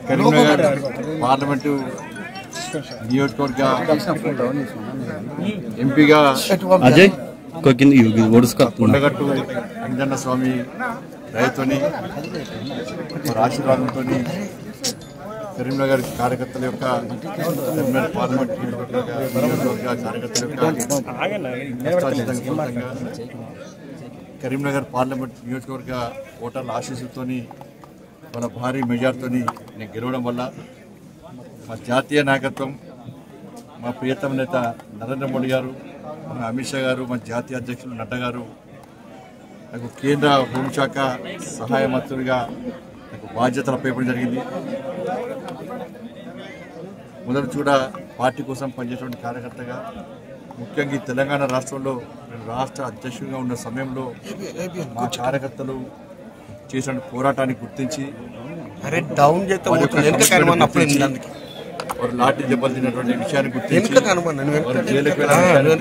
Karimnagar parliament నియోజకవర్గ ఎంపీగా అజయ్ కొండగట్టు అంజన్న స్వామి దయతోని ఆశీర్వాదంతో కరీంనగర్ కార్యకర్తల యొక్క కరీంనగర్ పార్లమెంట్ నియోజకవర్గ కార్యకర్తల యొక్క కరీంనగర్ పార్లమెంట్ నియోజకవర్గ ఓటర్ల ఆశీస్సులతో మన భారీ మెజార్టీతో నేను గెలవడం వల్ల మా జాతీయ నాయకత్వం మా ప్రియతమ నేత నరేంద్ర మోడీ గారు, మన అమిత్ షా గారు, మా జాతీయ అధ్యక్షులు నడ్డా గారు నాకు కేంద్ర హోంశాఖ సహాయ మంత్రిగా నాకు బాధ్యతలు అప్పగించడం జరిగింది. మొదటి కూడా పార్టీ కోసం పనిచేసేటువంటి కార్యకర్తగా ముఖ్యంగా ఈ తెలంగాణ రాష్ట్రంలో నేను రాష్ట్ర అధ్యక్షుడిగా ఉన్న సమయంలో మా కార్యకర్తలు చేసిన పోరాటాన్ని గుర్తించి వారు లాఠీ దెబ్బలు తిన్నటువంటి విషయాన్ని గుర్తించి వారు జైలుకు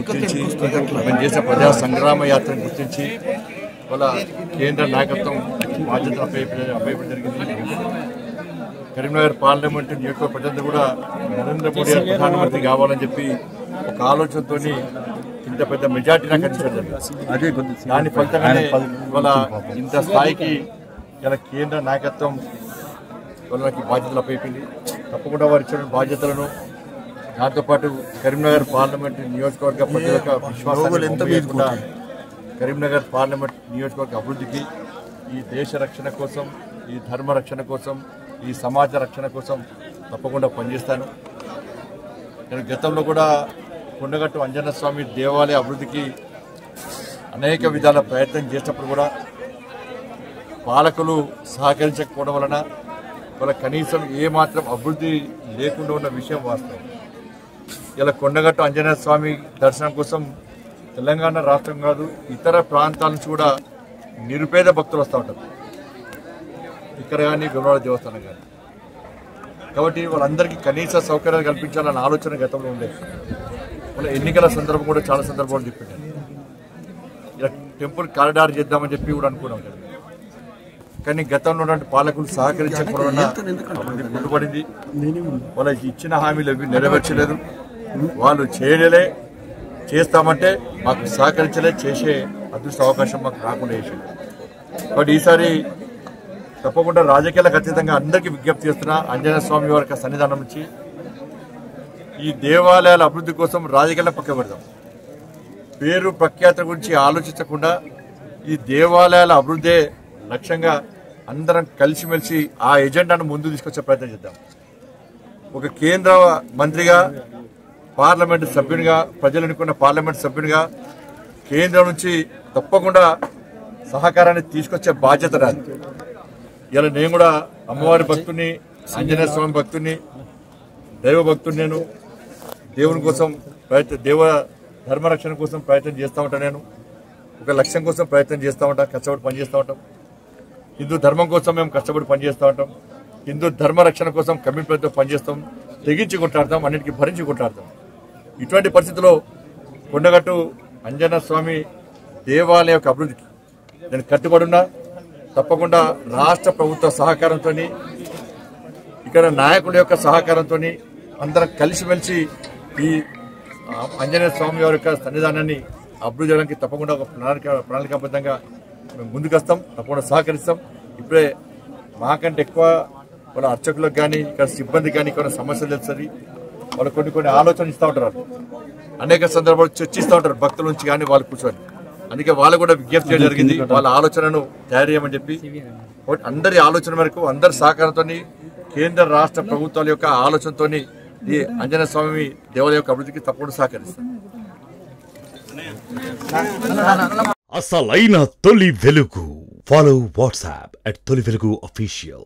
గుర్తించి మేము చేసిన ప్రజా సంగ్రామ యాత్రను గుర్తించి వాళ్ళ కేంద్ర నాయకత్వం బాధ్యతలు అప్పగించడం జరిగింది. కరీంనగర్ పార్లమెంటు నియోజకవర్గ ప్రజలందరూ కూడా నరేంద్ర మోడీ గారు ప్రధానమంత్రి కావాలని చెప్పి ఒక ఆలోచనతో ఇంత పెద్ద మెజార్టీ నాకు అందించడం జరిగింది. దాని ఫలితంగానే ఇవాళ ఇంత స్థాయికి ఇలా కేంద్ర నాయకత్వం వాళ్ళకి బాధ్యతలు అప్పగింది. తప్పకుండా వారు ఇచ్చిన బాధ్యతలను దాంతోపాటు కరీంనగర్ పార్లమెంట్ నియోజకవర్గ ప్రజల యొక్క విశ్వాసాన్ని కరీంనగర్ పార్లమెంట్ నియోజకవర్గ అభివృద్ధికి, ఈ దేశ రక్షణ కోసం, ఈ ధర్మ రక్షణ కోసం, ఈ సమాజ రక్షణ కోసం తప్పకుండా పనిచేస్తాను. నేను గతంలో కూడా కొండగట్టు అంజన్న స్వామి దేవాలయ అభివృద్ధికి అనేక విధాల ప్రయత్నం చేసినప్పుడు కూడా పాలకులు సహకరించకపోవడం వలన వాళ్ళ కనీసం ఏమాత్రం అభివృద్ధి లేకుండా ఉన్న విషయం వాస్తవం. ఇలా కొండగట్టు ఆంజనేయ స్వామి దర్శనం కోసం తెలంగాణ రాష్ట్రం కాదు ఇతర ప్రాంతాల నుంచి కూడా నిరుపేద భక్తులు వస్తూ ఉంటారు ఇక్కడ కానీ వేములవాడ దేవస్థానం కానీ. కాబట్టి వాళ్ళందరికీ కనీస సౌకర్యాలు కల్పించాలన్న ఆలోచన గతంలో ఉండేది. వాళ్ళ ఎన్నికల సందర్భం కూడా చాలా సందర్భాలు చెప్పింది. ఇలా టెంపుల్ కారిడార్ చేద్దామని చెప్పి కూడా అనుకున్నాం కదా. కానీ గతంలో ఉన్నటువంటి పాలకులు సహకరించకపోవడం అభివృద్ధి కుంటుపడింది. వాళ్ళకి ఇచ్చిన హామీలు అవి నెరవేర్చలేదు. వాళ్ళు చేయలే, చేస్తామంటే మాకు సహకరించలే, చేసే అదృష్ట అవకాశం మాకు రాకుండా చేసింది. బట్ ఈసారి తప్పకుండా రాజకీయాలకు అతీతంగా అందరికీ విజ్ఞప్తి చేస్తున్నా, ఆంజనేయ స్వామి వారి సన్నిధానం నుంచి ఈ దేవాలయాల అభివృద్ధి కోసం రాజకీయాల పక్క పెడదాం. పేరు ప్రఖ్యాత గురించి ఆలోచించకుండా ఈ దేవాలయాల అభివృద్ధే లక్ష్యంగా అందరం కలిసిమెలిసి ఆ ఎజెండాను ముందు తీసుకొచ్చే ప్రయత్నం చేద్దాం. ఒక కేంద్ర మంత్రిగా, పార్లమెంటు సభ్యునిగా, ప్రజలు ఎన్నుకున్న పార్లమెంటు సభ్యునిగా కేంద్రం నుంచి తప్పకుండా సహకారాన్ని తీసుకొచ్చే బాధ్యత రాదు. ఇలా నేను కూడా అమ్మవారి భక్తుని, ఆంజనేయ స్వామి భక్తుని, దైవ భక్తుని. నేను దేవుని కోసం దేవ ధర్మరక్షణ కోసం ప్రయత్నం చేస్తూ ఉంటాను. నేను ఒక లక్ష్యం కోసం ప్రయత్నం చేస్తూ ఉంటాం, కష్టపడి పనిచేస్తూ ఉంటాం. హిందూ ధర్మం కోసం మేము కష్టపడి పనిచేస్తూ ఉంటాం. హిందూ ధర్మ రక్షణ కోసం కమిట్మెంట్తో పనిచేస్తాం, తెగించి కొట్లాడతాం, అన్నిటికీ భరించి కొట్లాడతాం. ఇటువంటి పరిస్థితుల్లో కొండగట్టు అంజన్న స్వామి దేవాలయ యొక్క అభివృద్ధికి నేను కట్టుబడున్నా. తప్పకుండా రాష్ట్ర ప్రభుత్వ సహకారంతో, ఇక్కడ నాయకుల యొక్క సహకారంతో అందరం కలిసిమెలిసి ఈ ఆంజనేయ స్వామి వారి యొక్క సన్నిధానాన్ని అభివృద్ధి చేయడానికి తప్పకుండా ఒక ప్రణాళికాబద్ధంగా మేము ముందుకు వస్తాం, తప్పకుండా సహకరిస్తాం. ఇప్పుడే మాకంటే ఎక్కువ వాళ్ళ అర్చకులకు కానీ, ఇక్కడ సిబ్బంది కానీ ఇక్కడ సమస్యలు తెలుస్తుంది. వాళ్ళు కొన్ని ఆలోచనలు ఇస్తూ ఉంటారు, అనేక సందర్భాలు చర్చిస్తూ ఉంటారు భక్తుల నుంచి కానీ వాళ్ళు కూర్చొని. అందుకే వాళ్ళు కూడా విజ్ఞప్తి చేయడం జరిగింది, వాళ్ళ ఆలోచనను తయారు చేయమని చెప్పి. అందరి ఆలోచన మేరకు, అందరి సహకారంతో, కేంద్ర రాష్ట్ర ప్రభుత్వాల యొక్క ఆలోచనతో ఈ ఆంజనేయ స్వామి దేవాలయ యొక్క అభివృద్ధికి తప్పకుండా సహకరిస్తాం. అసలైన తొలి వెలుగు. ఫాలో వాట్సాప్ @తొలి వెలుగు official.